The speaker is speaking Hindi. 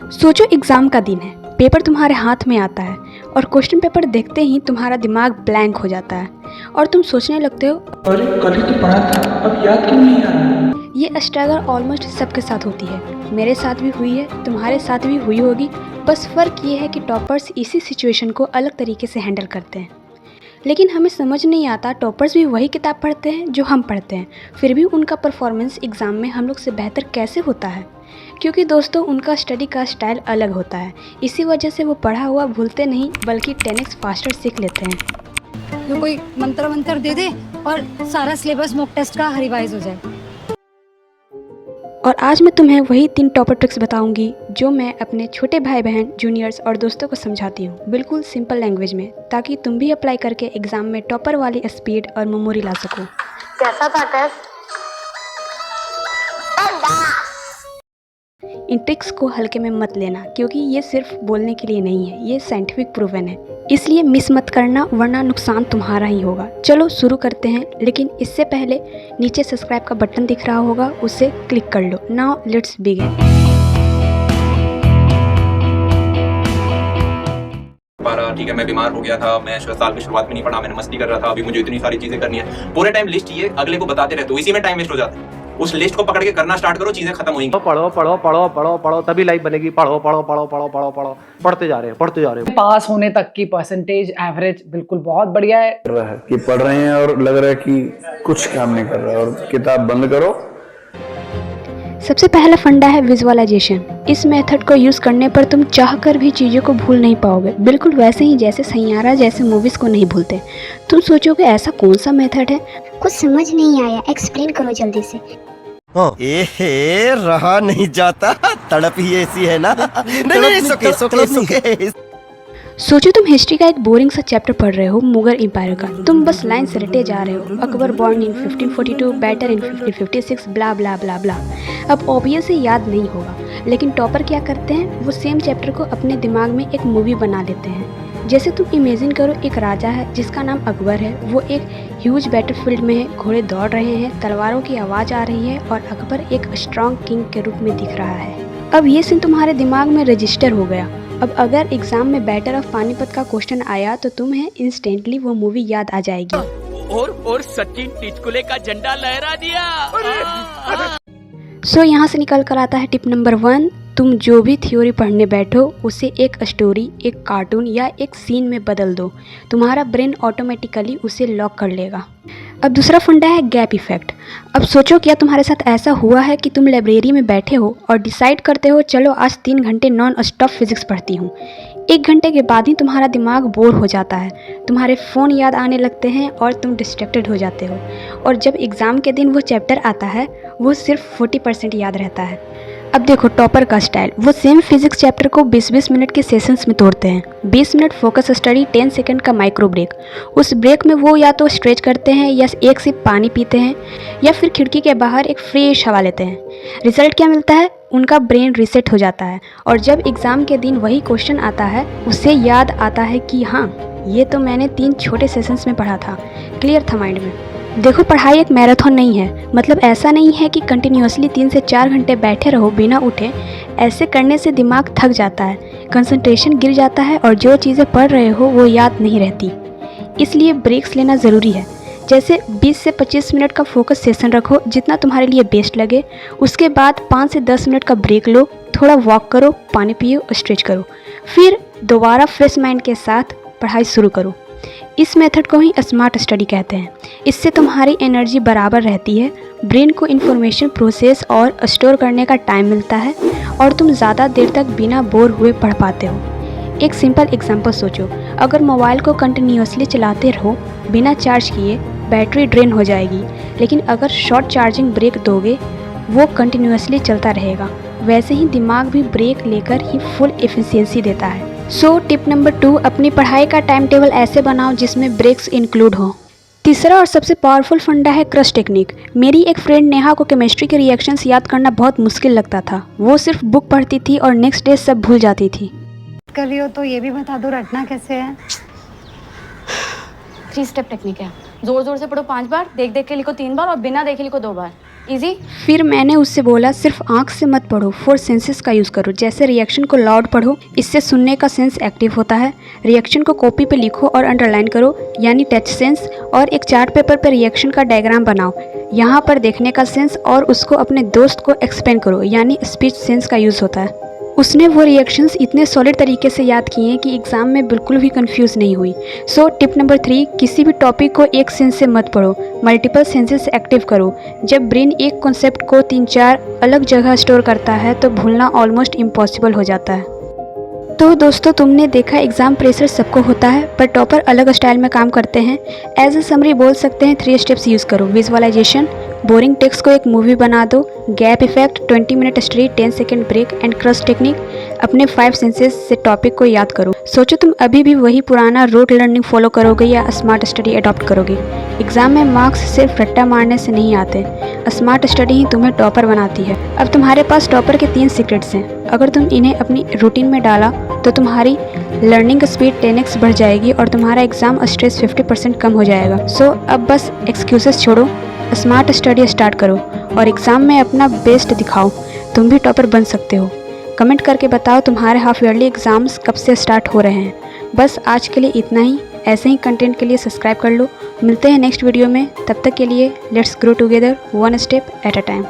सोचो एग्ज़ाम का दिन है, पेपर तुम्हारे हाथ में आता है और क्वेश्चन पेपर देखते ही तुम्हारा दिमाग ब्लैंक हो जाता है और तुम सोचने लगते हो अरे कल ही तो पढ़ा था, अब याद क्यों नहीं आ रहा। ये स्ट्रगल ऑलमोस्ट सबके साथ होती है। मेरे साथ भी हुई है, तुम्हारे साथ भी हुई होगी। बस फ़र्क ये है कि टॉपर्स इसी सिचुएशन को अलग तरीके से हैंडल करते हैं। लेकिन हमें समझ नहीं आता टॉपर्स भी वही किताब पढ़ते हैं जो हम पढ़ते हैं, फिर भी उनका परफॉर्मेंस एग्ज़ाम में हम लोग से बेहतर कैसे होता है? क्योंकि दोस्तों उनका स्टडी का स्टाइल अलग होता है। इसी वजह से वो पढ़ा हुआ भूलते नहीं बल्कि 10x फास्टर सीख लेते हैं। जो कोई मंत्र मंत्र दे दे और सारा सिलेबस मॉक टेस्ट का रिवाइज हो जाए। और आज मैं तुम्हें वही 3 टॉपर ट्रिक्स बताऊंगी जो मैं अपने छोटे भाई बहन, जूनियर्स और दोस्तों को समझाती हूँ, बिल्कुल सिंपल लैंग्वेज में, ताकि तुम भी अप्लाई करके एग्ज़ाम में टॉपर वाली स्पीड और मेमोरी ला सको। कैसा था टेस्ट? इन ट्रिक्स को हल्के में मत लेना, क्योंकि ये सिर्फ बोलने के लिए नहीं है, ये साइंटिफिक प्रूवन है। इसलिए मिस मत करना, वरना नुकसान तुम्हारा ही होगा। चलो शुरू करते हैं, लेकिन इससे पहले नीचे सब्सक्राइब का बटन दिख रहा होगा, उसे क्लिक कर लो। Now let's begin. ठीक है, मैं बीमार हो गया था, मैं साल की शुरुआत में नहीं पढ़ा, मैंने मस्ती कर रहा था, अभी मुझे इतनी सारी चीजें करनी है। पूरे टाइम लिस्ट ये अगले को बताते रहते हो, इसी में टाइम वेस्ट हो जाता है। उस लिस्ट को पकड़ के करना स्टार्ट करो, चीजें खत्म होंगी। पढ़ो पढ़ो पढ़ो पढ़ो पढ़ो तभी लाइफ बनेगी। पढ़ो पढ़ो पढ़ो पढ़ो पढ़ो पढ़ो पढ़ते जा रहे हैं। पास होने तक की परसेंटेज एवरेज बिल्कुल बहुत बढ़िया है। कि पढ़ रहे हैं और लग रहा है कि कुछ काम नहीं कर रहा है, और किताब बंद करो। सबसे पहला फंडा है विजुअलाइजेशन। इस मेथड को यूज़ करने पर तुम चाहकर भी चीज़ों को भूल नहीं पाओगे, बिल्कुल वैसे ही जैसे सैयारा जैसे मूवीज़ को नहीं भूलते। तुम सोचोगे ऐसा कौन सा मेथड है? कुछ समझ नहीं आया, एक्सप्लेन करो जल्दी से। एहे, रहा नहीं जाता, तड़प ही ऐसी है ना। नहीं, सुके। सोचो तुम हिस्ट्री का एक बोरिंग सा चैप्टर पढ़ रहे हो, मुगल एम्पायर का। तुम बस लाइन से रटे जा रहे हो, Akbar born in 1542, better in 1556, blah blah blah blah. अब ऑब्वियस ही याद नहीं होगा, लेकिन टॉपर क्या करते हैं, वो सेम चैप्टर को अपने दिमाग में एक मूवी बना लेते हैं। जैसे तुम इमेजिन करो, एक राजा है जिसका नाम अकबर है, वो एक ह्यूज बैटलफील्ड में है, घोड़े दौड़ रहे हैं, तलवारों की आवाज़ आ रही है और अकबर एक स्ट्रॉन्ग किंग के रूप में दिख रहा है। अब ये सीन तुम्हारे दिमाग में रजिस्टर हो गया। अब अगर एग्जाम में बैटल ऑफ पानीपत का क्वेश्चन आया तो तुम्हें इंस्टेंटली वो मूवी याद आ जाएगी। और सचिन टिचकुले का झंडा लहरा दिया। सो यहाँ से निकल कर आता है टिप नंबर 1। तुम जो भी थ्योरी पढ़ने बैठो उसे एक स्टोरी, एक कार्टून या एक सीन में बदल दो, तुम्हारा ब्रेन ऑटोमेटिकली उसे लॉक कर लेगा। अब दूसरा फंडा है गैप इफेक्ट। अब सोचो क्या तुम्हारे साथ ऐसा हुआ है कि तुम लाइब्रेरी में बैठे हो और डिसाइड करते हो चलो आज 3 घंटे नॉन स्टॉप फिजिक्स पढ़ती हूँ। 1 घंटे के बाद ही तुम्हारा दिमाग बोर हो जाता है, तुम्हारे फ़ोन याद आने लगते हैं और तुम डिस्ट्रैक्टेड हो जाते हो। और जब एग्ज़ाम के दिन वो चैप्टर आता है वो सिर्फ 40% याद रहता है। अब देखो टॉपर का स्टाइल, वो सेम फिजिक्स चैप्टर को 20-20 मिनट के सेशंस में तोड़ते हैं। 20 मिनट फोकस स्टडी, 10 सेकंड का माइक्रो ब्रेक। उस ब्रेक में वो या तो स्ट्रेच करते हैं या एक सिप पानी पीते हैं या फिर खिड़की के बाहर एक फ्रेश हवा लेते हैं। रिजल्ट क्या मिलता है? उनका ब्रेन रीसेट हो जाता है और जब एग्ज़ाम के दिन वही क्वेश्चन आता है उसे याद आता है कि हाँ, ये तो मैंने 3 छोटे सेशंस में पढ़ा था, क्लियर था माइंड में। देखो पढ़ाई एक मैराथन नहीं है, मतलब ऐसा नहीं है कि कंटिन्यूसली 3 से 4 घंटे बैठे रहो बिना उठे। ऐसे करने से दिमाग थक जाता है, कंसंट्रेशन गिर जाता है और जो चीज़ें पढ़ रहे हो वो याद नहीं रहती। इसलिए ब्रेक्स लेना ज़रूरी है। जैसे 20 से 25 मिनट का फोकस सेशन रखो, जितना तुम्हारे लिए बेस्ट लगे। उसके बाद 5 से 10 मिनट का ब्रेक लो, थोड़ा वॉक करो, पानी पियो, स्ट्रेच करो, फिर दोबारा फ्रेश माइंड के साथ पढ़ाई शुरू करो। इस मेथड को ही स्मार्ट स्टडी कहते हैं। इससे तुम्हारी एनर्जी बराबर रहती है, ब्रेन को इन्फॉर्मेशन प्रोसेस और स्टोर करने का टाइम मिलता है और तुम ज़्यादा देर तक बिना बोर हुए पढ़ पाते हो। एक सिंपल एग्जांपल सोचो, अगर मोबाइल को कंटिन्यूसली चलाते रहो बिना चार्ज किए, बैटरी ड्रेन हो जाएगी। लेकिन अगर शॉर्ट चार्जिंग ब्रेक दोगे, वो कंटिन्यूसली चलता रहेगा। वैसे ही दिमाग भी ब्रेक लेकर ही फुल एफिशिएंसी देता है। सो टिप नंबर 2, अपनी पढ़ाई का टाइम टेबल ऐसे बनाओ जिसमें ब्रेक्स इंक्लूड हो। तीसरा और सबसे पावरफुल फंडा है क्रश टेक्निक। मेरी एक फ्रेंड नेहा को केमिस्ट्री के रिएक्शंस याद करना बहुत मुश्किल लगता था। वो सिर्फ बुक पढ़ती थी और नेक्स्ट डे सब भूल जाती थी। कर रही हो तो ये भी बता दो, रटना कैसे है? 3 स्टेप टेक्निक है। जोर जोर से पढ़ो 5 बार, देख देख के लिखो 3 बार और बिना देखे लिखो 2 बार। इजी। फिर मैंने उससे बोला सिर्फ आँख से मत पढ़ो, 4 सेंसेस का यूज़ करो। जैसे रिएक्शन को लाउड पढ़ो, इससे सुनने का सेंस एक्टिव होता है। रिएक्शन को कॉपी पे लिखो और अंडरलाइन करो, यानी टच सेंस। और एक चार्ट पेपर पर रिएक्शन का डायग्राम बनाओ, यहाँ पर देखने का सेंस। और उसको अपने दोस्त को एक्सप्लेन करो, यानी स्पीच सेंस का यूज़ होता है। उसने वो रिएक्शंस इतने सॉलिड तरीके से याद किए हैं कि एग्ज़ाम में बिल्कुल भी कंफ्यूज नहीं हुई। सो टिप नंबर 3, किसी भी टॉपिक को एक सेंस से मत पढ़ो, मल्टीपल सेंसेस एक्टिव करो। जब ब्रेन एक कॉन्सेप्ट को 3-4 अलग जगह स्टोर करता है तो भूलना ऑलमोस्ट इम्पॉसिबल हो जाता है। तो दोस्तों, तुमने देखा एग्ज़ाम प्रेशर सबको होता है, पर टॉपर अलग स्टाइल में काम करते हैं। एज ए समरी बोल सकते हैं 3 स्टेप्स यूज़ करो। विजुअलाइजेशन, बोरिंग टेक्स्ट को एक मूवी बना दो। Gap effect, 20 minute study, 10 second break. And crust technique, अपने 5 सेंसेस से टॉपिक को याद करो। सोचो तुम अभी भी वही पुराना रूट लर्निंग फॉलो करोगे या स्मार्ट स्टडी अडॉप्ट करोगे। एग्ज़ाम में मार्क्स सिर्फ रट्टा मारने से नहीं आते, स्मार्ट स्टडी ही तुम्हें टॉपर बनाती है। अब तुम्हारे पास टॉपर के 3 सीक्रेट्स हैं। अगर तुम इन्हें अपनी रूटीन में डाला तो तुम्हारी लर्निंग स्पीड 10x बढ़ जाएगी और तुम्हारा एग्ज़ाम स्ट्रेस 50% कम हो जाएगा। सो अब बस एक्सक्यूजेस छोड़ो, स्मार्ट स्टडी स्टार्ट करो और एग्ज़ाम में अपना बेस्ट दिखाओ। तुम भी टॉपर बन सकते हो। कमेंट करके बताओ तुम्हारे हाफ ईयरली एग्ज़ाम्स कब से स्टार्ट हो रहे हैं। बस आज के लिए इतना ही। ऐसे ही कंटेंट के लिए सब्सक्राइब कर लो। मिलते हैं नेक्स्ट वीडियो में। तब तक के लिए let's grow together, 1 step at a time.